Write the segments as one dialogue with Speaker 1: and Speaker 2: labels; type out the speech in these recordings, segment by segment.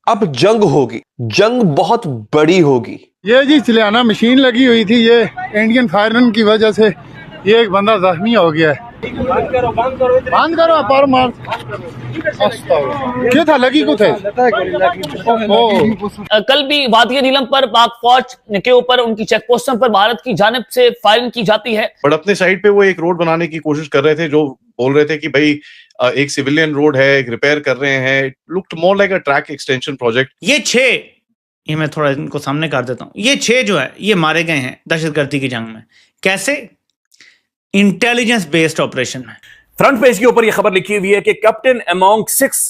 Speaker 1: अब जंग होगी, जंग बहुत बड़ी होगी।
Speaker 2: ये जी चिलियाना मशीन लगी हुई थी, ये इंडियन फायरन की वजह से ये एक बंदा जख्मी हो गया है। बंद करो पर मार क्या था लगी को थे।
Speaker 3: कल भी वादी नीलम पर पाक फौज के ऊपर उनकी चेक पोस्टों पर भारत की जानिब से फायरिंग की जाती है।
Speaker 4: बट अपने साइड पे वो एक रोड बनाने की कोशिश कर रहे थे, जो बोल रहे थे कि भाई एक सिविलियन रोड है, एक रिपेयर कर रहे हैं, looked more like a track extension project.
Speaker 5: ये मैं थोड़ा इनको सामने कर देता हूँ। ये 6 जो है ये मारे गए हैं दहशतगर्दी की जंग में। कैसे? इंटेलिजेंस बेस्ड ऑपरेशन में।
Speaker 6: फ्रंट पेज के ऊपर यह खबर लिखी हुई है कि कैप्टन अमंग 6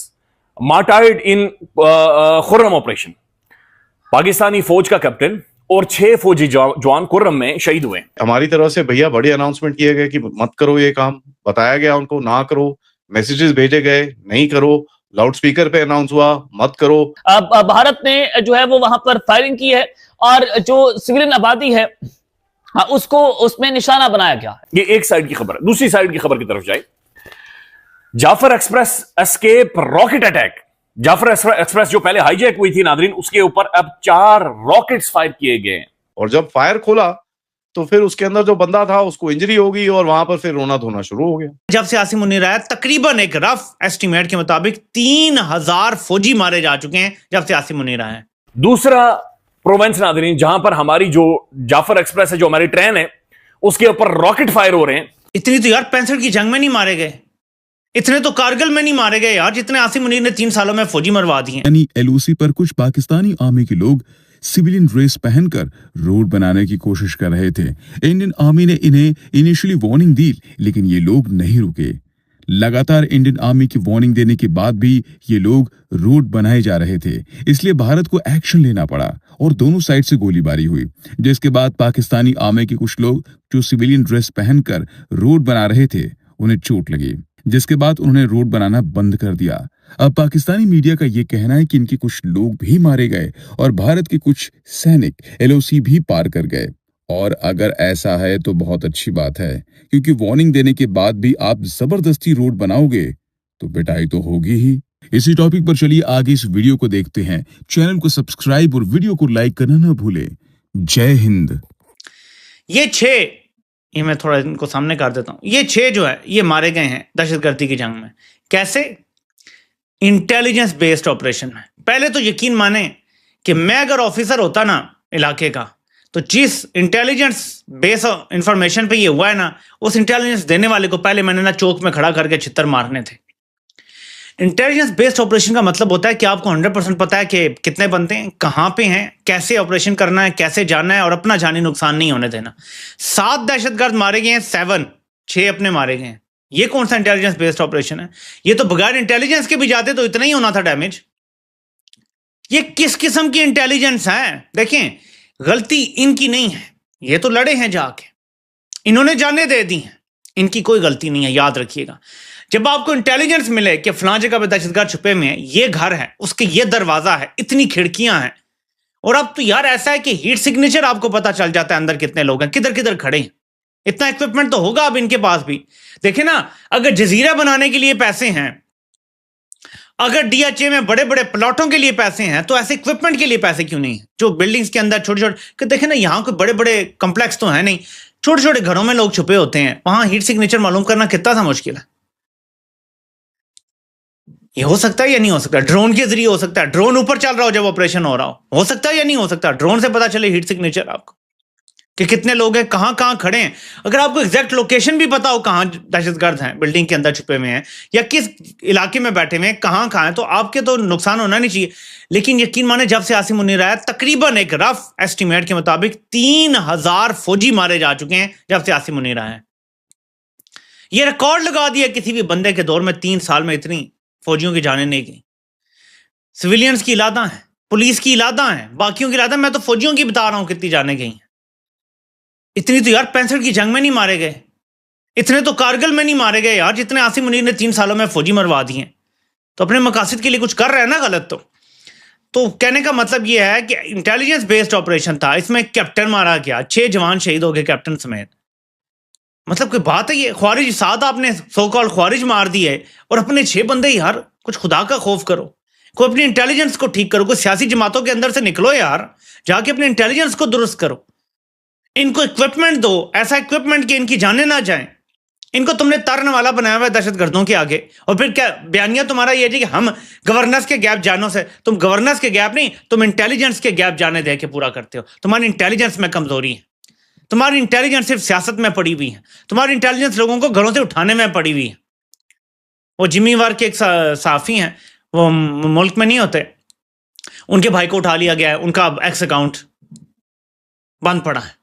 Speaker 6: मार्टायर्ड इन खुर्रम ऑपरेशन। पाकिस्तानी फौज का कैप्टन और 6 फौजी जवान खुर्रम में शहीद हुए।
Speaker 4: हमारी तरफ से भैया बड़े अनाउंसमेंट किए गए कि मत करो ये काम, बताया गया उनको ना करो, मैसेजेस भेजे गए नहीं करो, लाउड स्पीकर पे अनाउंस हुआ मत करो।
Speaker 3: अब भारत ने जो है वो वहां पर फायरिंग की है और जो सिविलियन आबादी है उसको उसमें निशाना बनाया गया है।
Speaker 6: ये एक साइड की खबर है। दूसरी साइड की खबर की तरफ जाए। Jaffar express escape rocket attack. Jaffar express जो पहले हाईजैक हुई थी नादरीन, उसके ऊपर अब 4 रॉकेट्स फायर किए गए।
Speaker 4: और जब फायर खोला तो फिर उसके अंदर जो बंदा था उसको इंजरी होगी और वहां पर फिर रोना धोना शुरू हो गया।
Speaker 5: जब से आसिम मुनीर आया तकरीबन एक रफ एस्टिमेट के मुताबिक 3000 फौजी मारे जा चुके हैं जब से आसिम मुनीर आया।
Speaker 6: दूसरा प्रोविंस नादरीन जहां पर हमारी जो जाफर एक्सप्रेस है, जो हमारी ट्रेन है, उसके ऊपर रॉकेट फायर हो रहे हैं।
Speaker 5: इतनी तो यार 65 की जंग में नहीं मारे गए, इतने तो कारगिल में नहीं मारे गए यार, जितने आसिम मुनीर ने 3 सालों में फौजी मरवा दिए।
Speaker 7: यानी एलओसी पर कुछ पाकिस्तानी आर्मी के लोग सिविलियन ड्रेस पहनकर रोड बनाने की कोशिश कर रहे थे। इंडियन आर्मी ने इन्हें इनिशियली वार्निंग दी, लेकिन ये लोग नहीं रुके। लगातार इंडियन आर्मी की वार्निंग देने के बाद भी ये लोग रोड बनाए जा रहे थे, इसलिए भारत को एक्शन लेना पड़ा और दोनों साइड से गोलीबारी हुई, जिसके बाद पाकिस्तानी आर्मी के कुछ लोग जो सिविलियन ड्रेस पहनकर रोड बना रहे थे उन्हें चोट लगी, जिसके बाद उन्होंने रोड बनाना बंद कर दिया। अब पाकिस्तानी मीडिया का यह कहना है कि इनके कुछ लोग भी मारे गए और भारत के कुछ सैनिक एलओसी भी पार कर गए। और अगर ऐसा है तो बहुत अच्छी बात है, क्योंकि वार्निंग देने के बाद भी आप जबरदस्ती रोड बनाओगे तो पिटाई तो होगी ही। इसी टॉपिक पर चलिए आगे इस वीडियो को देखते हैं। चैनल को सब्सक्राइब और वीडियो को लाइक करना ना भूले। जय हिंद।
Speaker 5: ये मैं थोड़ा इनको सामने कर देता हूँ। ये 6 जो है ये मारे गए हैं दहशतगर्दी की जंग में। कैसे? इंटेलिजेंस बेस्ड ऑपरेशन में। पहले तो यकीन माने कि मैं अगर ऑफिसर होता ना इलाके का, तो जिस इंटेलिजेंस बेस इंफॉर्मेशन पे ये हुआ है ना, उस इंटेलिजेंस देने वाले को पहले मैंने ना चौक में खड़ा करके छितर मारने थे। इंटेलिजेंस बेस्ड ऑपरेशन का मतलब होता है कि आपको 100% पता है कि कितने बंदे हैं, कहां पे हैं, कैसे ऑपरेशन करना है, कैसे जाना है और अपना जानी नुकसान नहीं होने देना। 7 दहशतगर्द मारे गए हैं, 6 अपने मारे गए हैं। ये कौन सा इंटेलिजेंस बेस्ड ऑपरेशन है? ये तो बगैर इंटेलिजेंस के भी जाते तो इतना ही होना था डैमेज। ये किस किस्म की इंटेलिजेंस है? देखें, गलती इनकी नहीं है, ये तो लड़े हैं जाके, इन्होंने जाने दे दी हैं, इनकी कोई गलती नहीं है। याद रखिएगा, जब आपको इंटेलिजेंस मिले कि फलां जगह पे दहशतगर्द छुपे हुए हैं, ये घर है, उसके ये दरवाजा है, इतनी खिड़कियां हैं, और अब तो यार ऐसा है कि हीट सिग्नेचर आपको पता चल जाता है अंदर कितने लोग हैं, किधर किधर खड़े हैं। इतना इक्विपमेंट तो होगा अब इनके पास भी। देखे ना, अगर जजीरा बनाने के लिए पैसे हैं, अगर डीएचए में बड़े बड़े प्लॉटों के लिए पैसे हैं, तो ऐसे इक्विपमेंट के लिए पैसे क्यों नहीं है? जो बिल्डिंग्स के अंदर छोटे छोटे, देखे ना, यहाँ कोई बड़े बड़े कॉम्प्लेक्स तो है नहीं, छोटे छोटे घरों में लोग छुपे होते हैं, वहां हीट सिग्नेचर मालूम करना कितना सा मुश्किल है। ये हो सकता है या नहीं हो सकता? ड्रोन के जरिए हो सकता है। ड्रोन ऊपर चल रहा हो जब ऑपरेशन हो रहा हो सकता है या नहीं हो सकता? ड्रोन से पता चले हीट सिग्नेचर आपको कि कितने लोग हैं, कहां कहां खड़े हैं। अगर आपको एग्जैक्ट लोकेशन भी पता हो कहां दहशतगर्द हैं, बिल्डिंग के अंदर छुपे हुए हैं या किस इलाके में बैठे हुए हैं, कहां कहां हैं, तो आपके तो नुकसान होना नहीं चाहिए। लेकिन यकीन माने जब से आसिम मुनीर आया तकरीबन एक रफ एस्टिमेट के मुताबिक 3000 फौजी मारे जा चुके हैं जब से आसिम मुनीर आया। यह रिकॉर्ड लगा दिया किसी भी बंदे के दौर में। 3 साल में इतनी फौजियों की जाने नहीं गई। सिविलियंस की इलादा है, पुलिस की इलादा है, बाकियों की इलादा, मैं तो फौजियों की बता रहा हूं कितनी जाने गई हैं। इतनी तो यार 65 की जंग में नहीं मारे गए, इतने तो कारगिल में नहीं मारे गए यार, जितने आसिम मुनीर ने 3 सालों में फौजी मरवा दिए। तो अपने मकासद के लिए कुछ कर रहे हैं ना गलत। तो कहने का मतलब यह है कि इंटेलिजेंस बेस्ड ऑपरेशन था, इसमें कैप्टन मारा गया, 6 जवान शहीद हो गए कैप्टन समेत। मतलब कोई बात है ये? ख्वारिज 7 आपने सो कॉल्ड ख्वारिज मार दिए और अपने 6 बंदे। यार कुछ खुदा का खौफ करो, कोई अपनी इंटेलिजेंस को ठीक करो, कोई सियासी जमातों के अंदर से निकलो यार, जाके अपने इंटेलिजेंस को दुरुस्त करो, इनको इक्विपमेंट दो, ऐसा इक्विपमेंट कि इनकी जानें ना जाएं। इनको तुमने तारने वाला बनाया हुआ है दहशतगर्दों के आगे, और फिर क्या बयानिया तुम्हारा ये है कि हम गवर्नेंस के गैप जानों से, तुम गवर्नेंस के गैप नहीं, तुम इंटेलिजेंस के गैप जाने दे के पूरा करते हो। तुम्हारी इंटेलिजेंस में कमजोरी है, तुम्हारी इंटेलिजेंस सिर्फ सियासत में पड़ी हुई है, तुम्हारी इंटेलिजेंस लोगों को घरों से उठाने में पड़ी हुई है। वो जिम्मेवार के एक साफी हैं, वो मुल्क में नहीं होते, उनके भाई को उठा लिया गया है, उनका एक्स अकाउंट बंद पड़ा है।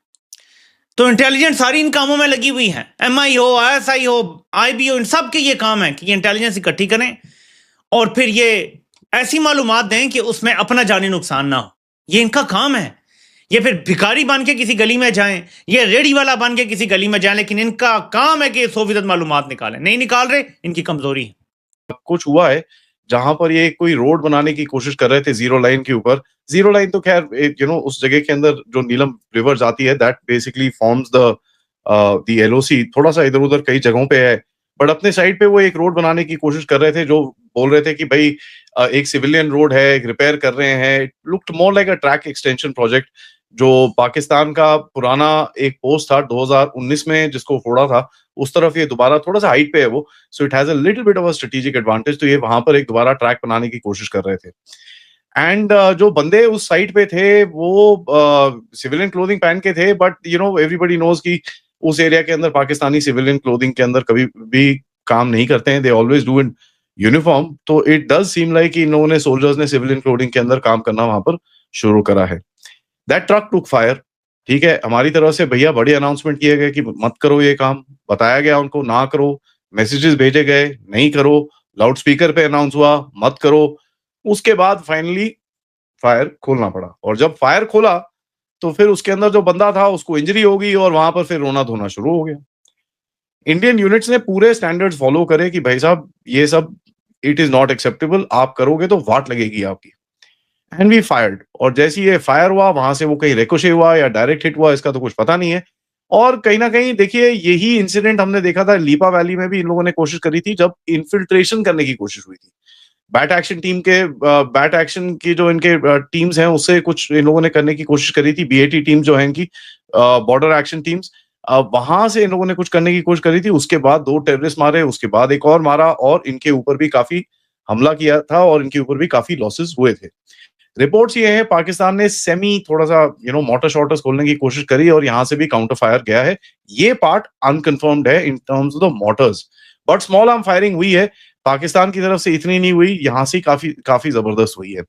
Speaker 5: तो इंटेलिजेंस सारी इन कामों में लगी हुई है, MI हो, ISI हो, IB हो, इन सब के ये काम है कि इंटेलिजेंस इकट्ठी करें और फिर ये ऐसी मालूमात दें कि उसमें अपना जानी नुकसान ना हो। ये इनका काम है। ये फिर भिखारी बन के किसी गली में जाएं, ये रेडी वाला बन के किसी गली में जाएं, लेकिन इनका काम है कि 100% मालूमात निकालें। नहीं निकाल रहे, इनकी कमजोरी है।
Speaker 4: कुछ हुआ है जहां पर ये कोई रोड बनाने की कोशिश कर रहे थे जीरो लाइन के ऊपर। जीरो लाइन तो खैर उस जगह के अंदर जो नीलम रिवर जाती है, that basically forms the LOC। थोड़ा सा इधर उधर कई जगहों पे है, बट अपने साइड पे वो एक रोड बनाने की कोशिश कर रहे थे, जो बोल रहे थे कि भाई एक सिविलियन रोड है, एक रिपेयर कर रहे हैं। Looked more like a track extension project, जो पाकिस्तान का पुराना एक पोस्ट था 2019 में जिसको फोड़ा था, उस तरफ ये दोबारा थोड़ा सा हाइट पे है वो, so it has a little bit of a strategic advantage. तो ये वहां पर एक दोबारा ट्रैक बनाने की कोशिश कर रहे थे। एंड जो बंदे उस साइड पे थे वो सिविलियन क्लोथिंग पहन के थे, बट एवरीबडी नोज कि उस एरिया के अंदर पाकिस्तानी सिविलियन क्लोथिंग के अंदर कभी भी काम नहीं करते हैं, they always do in uniform. तो इट डज सीम लाइक कि इन्होंने सोल्जर्स ने सिविलियन क्लोथिंग के अंदर काम करना वहां पर शुरू करा है। That truck took fire. ठीक है, हमारी तरफ से भैया बड़े अनाउंसमेंट किए गए कि मत करो ये काम, बताया गया उनको ना करो, मैसेजेस भेजे गए नहीं करो, लाउड स्पीकर पे अनाउंस हुआ मत करो। उसके बाद फाइनली फायर खोलना पड़ा, और जब फायर खोला तो फिर उसके अंदर जो बंदा था उसको इंजरी हो गई, और वहां पर फिर रोना धोना शुरू हो गया। इंडियन यूनिट्स ने पूरे स्टैंडर्ड्स फॉलो करे कि भाई साहब ये सब इट इज नॉट एक्सेप्टेबल, आप करोगे तो वाट लगेगी आपकी। एंड वी फायर्ड, और जैसे ये फायर हुआ वहां से वो कहीं रिकोशे हुआ या डायरेक्ट हिट हुआ इसका तो कुछ पता नहीं है। और कहीं ना कहीं देखिए यही इंसिडेंट हमने देखा था लीपा वैली में भी, इन लोगों ने कोशिश करी थी जब इन्फिल्ट्रेशन करने की कोशिश हुई थी। बैट एक्शन की जो इनके टीम्स हैं उससे कुछ इन लोगों ने करने की कोशिश करी थी। BAT टीम जो है इनकी बॉर्डर एक्शन टीम्स, वहां से इन लोगों ने कुछ करने की कोशिश करी थी। उसके बाद 2 टेररिस्ट मारे, उसके बाद एक और मारा, और इनके ऊपर भी काफी हमला किया था और इनके ऊपर भी काफी लॉसेस हुए थे। रिपोर्ट्स ये है पाकिस्तान ने सेमी थोड़ा सा मोटर शॉटर्स खोलने की कोशिश करी और यहां से भी काउंटर फायर गया है। ये पार्ट अनकंफर्म्ड है in terms of the Motors, but small arm firing हुई है। पाकिस्तान की तरफ से इतनी नहीं हुई, यहां से काफी जबरदस्त हुई है।